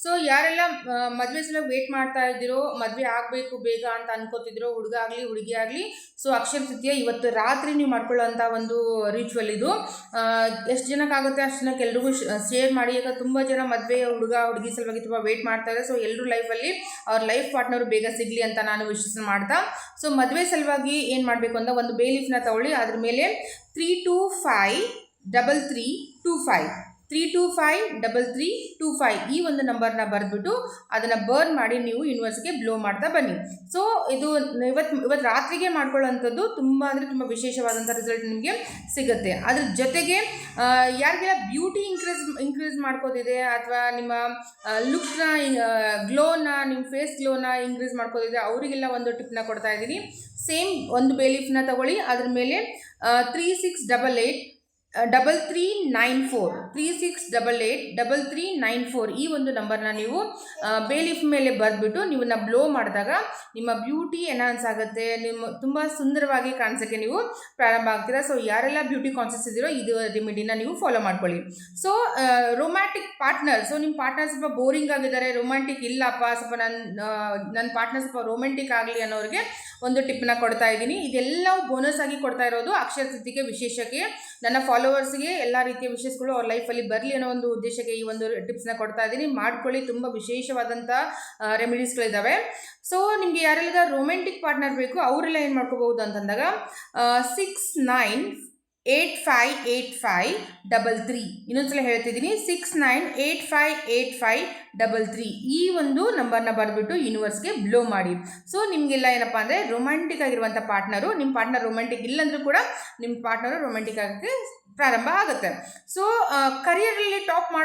So ಯಾರೆಲ್ಲ ಮದುವೆ ಸಲ ವೇಟ್ ಮಾಡ್ತಾ ಇದ್ದೀರೋ, ಮದುವೆ ಆಗಬೇಕು ಬೇಗ ಅಂತ ಅನ್ಕೋತಿದ್ದೀರೋ, ಹುಡುಗ ಆಗಲಿ ಹುಡುಗಿ ಆಗಲಿ, ಸೊ ಅಕ್ಷಯ ತೃತೀಯ ಇವತ್ತು ರಾತ್ರಿ ನೀವು ಮಾಡ್ಕೊಳ್ಳೋಂಥ ಒಂದು ರಿಚುವಲ್ ಇದು. ಎಷ್ಟು ಜನಕ್ಕಾಗುತ್ತೆ ಅಷ್ಟು ಜನಕ್ಕೆ ಎಲ್ರಿಗೂ ಶೇರ್ ಮಾಡಿ. ಈಗ ತುಂಬ ಜನ ಮದುವೆ ಹುಡುಗ ಹುಡುಗಿ ಸಲುವಾಗಿ ತುಂಬ ವೇಟ್ ಮಾಡ್ತಾ ಇದ್ದಾರೆ. ಸೊ ಎಲ್ಲರೂ ಲೈಫಲ್ಲಿ ಅವ್ರ ಲೈಫ್ ಪಾರ್ಟ್ನರ್ ಬೇಗ ಸಿಗಲಿ ಅಂತ ನಾನು ವಿಶ್ ಮಾಡ್ತಾ, ಸೊ ಮದುವೆ ಸಲುವಾಗಿ ಏನು ಮಾಡಬೇಕು ಅಂತ ಒಂದು ಬೇ ಲೀಫ್ನ ತಗೊಳ್ಳಿ. ಅದ್ರ ಮೇಲೆ 3253325 3253325 ಈ ಒಂದು ನಂಬರ್ನ ಬರೆದ್ಬಿಟ್ಟು ಅದನ್ನು ಬರ್ನ್ ಮಾಡಿ ನೀವು ಯೂನಿವರ್ಸ್ಗೆ ಬ್ಲೋ ಮಾಡ್ತಾ ಬನ್ನಿ. ಸೊ ಇದು ಇವತ್ತು ರಾತ್ರಿಗೆ ಮಾಡ್ಕೊಳ್ಳೋಂಥದ್ದು ತುಂಬ ಅಂದರೆ ತುಂಬ ವಿಶೇಷವಾದಂಥ ರಿಸಲ್ಟ್ ನಿಮಗೆ ಸಿಗುತ್ತೆ. ಅದ್ರ ಜೊತೆಗೆ ಯಾರಿಗೆಲ್ಲ ಬ್ಯೂಟಿ ಇನ್ಕ್ರೀಸ್ ಮಾಡ್ಕೋತಿದೆ ಅಥವಾ ನಿಮ್ಮ ಲುಕ್ನ ಗ್ಲೋನ, ನಿಮ್ಮ ಫೇಸ್ ಗ್ಲೋನ ಇನ್ಕ್ರೀಸ್ ಮಾಡ್ಕೋತಿದೆ, ಅವರಿಗೆಲ್ಲ ಒಂದು ಟಿಪ್ನ ಕೊಡ್ತಾ ಇದ್ದೀನಿ. ಸೇಮ್ ಒಂದು ಬೇ ಲೀಫ್ನ ತಗೊಳ್ಳಿ, ಅದ್ರ ಮೇಲೆ 36883394 ಈ ಒಂದು ನಂಬರ್ನ ನೀವು ಬೇ ಲೀಫ್ ಮೇಲೆ ಬರೆದ್ಬಿಟ್ಟು ನೀವನ್ನ ಬ್ಲೋ ಮಾಡಿದಾಗ ನಿಮ್ಮ ಬ್ಯೂಟಿ ಎನ್ಹಾನ್ಸ್ ಆಗುತ್ತೆ, ನಿಮ್ಮ ತುಂಬ ಸುಂದರವಾಗಿ ಕಾಣಿಸೋಕ್ಕೆ ನೀವು ಪ್ರಾರಂಭ ಆಗ್ತೀರಾ. ಸೊ ಯಾರೆಲ್ಲ ಬ್ಯೂಟಿ ಕಾನ್ಷಿಯಸ್ ಇದ್ದೀರೋ ಇದು ರೆಮಿಡಿನ ನೀವು ಫಾಲೋ ಮಾಡ್ಕೊಳ್ಳಿ. ಸೊ ರೊಮ್ಯಾಂಟಿಕ್ ಪಾರ್ಟ್ನರ್, ಸೊ ನಿಮ್ಮ ಪಾರ್ಟ್ನರ್ ಸ್ವಲ್ಪ ಬೋರಿಂಗ್ ಆಗಿದ್ದಾರೆ, ರೊಮ್ಯಾಂಟಿಕ್ ಇಲ್ಲಪ್ಪ, ಸ್ವಲ್ಪ ನನ್ನ ಪಾರ್ಟ್ನರ್ ಸ್ವಲ್ಪ ರೊಮ್ಯಾಂಟಿಕ್ ಆಗಲಿ ಅನ್ನೋರಿಗೆ ಒಂದು ಟಿಪ್ನ ಕೊಡ್ತಾ ಇದ್ದೀನಿ. ಇದೆಲ್ಲವೂ ಬೋನಸ್ ಆಗಿ ಕೊಡ್ತಾ ಇರೋದು ಅಕ್ಷಯ ತೃತೀಯಕ್ಕೆ ವಿಶೇಷಕ್ಕೆ. ನನ್ನ ಫಾಲೋವರ್ಸ್ಗೆ ಎಲ್ಲ ರೀತಿಯ ವಿಶೇಷಗಳು ಅವ್ರ ಲೈಫಲ್ಲಿ ಬರಲಿ ಅನ್ನೋ ಒಂದು ಉದ್ದೇಶಕ್ಕೆ ಈ ಒಂದು ಟಿಪ್ಸ್ನ ಕೊಡ್ತಾ ಇದ್ದೀನಿ. ಮಾಡ್ಕೊಳ್ಳಿ, ತುಂಬ ವಿಶೇಷವಾದಂಥ ರೆಮಿಡೀಸ್ಗಳಿದ್ದಾವೆ. ಸೊ ನಿಮಗೆ ಯಾರೆಲ್ಲ ರೊಮ್ಯಾಂಟಿಕ್ ಪಾರ್ಟ್ನರ್ ಬೇಕು ಅವರೆಲ್ಲ ಏನು ಮಾಡ್ಕೋಬಹುದು ಅಂತಂದಾಗ 69858533 ಇನ್ನೊಂದ್ಸಲ ಹೇಳ್ತಿದ್ದೀನಿ, 69858533 ಈ ಒಂದು ನಂಬರ್ನ ಬರೆದ್ಬಿಟ್ಟು ಯೂನಿವರ್ಸ್ಗೆ ಬ್ಲೋ ಮಾಡಿ. ಸೊ ನಿಮಗೆಲ್ಲ ಏನಪ್ಪ ಅಂದರೆ ರೊಮ್ಯಾಂಟಿಕ್ ಆಗಿರುವಂಥ ಪಾರ್ಟ್ನರು, ನಿಮ್ಮ ಪಾರ್ಟ್ನರ್ ರೊಮ್ಯಾಂಟಿಕ್ ಇಲ್ಲಂದ್ರೂ ಕೂಡ ನಿಮ್ಮ ಪಾರ್ಟ್ನರು ರೊಮ್ಯಾಂಟಿಕ್ ಆಗೋಕ್ಕೆ ಪ್ರಾರಂಭ ಆಗುತ್ತೆ. ಸೊ ಕರಿಯರಲ್ಲಿ ಟಾಪ್ ಮಾಡಿ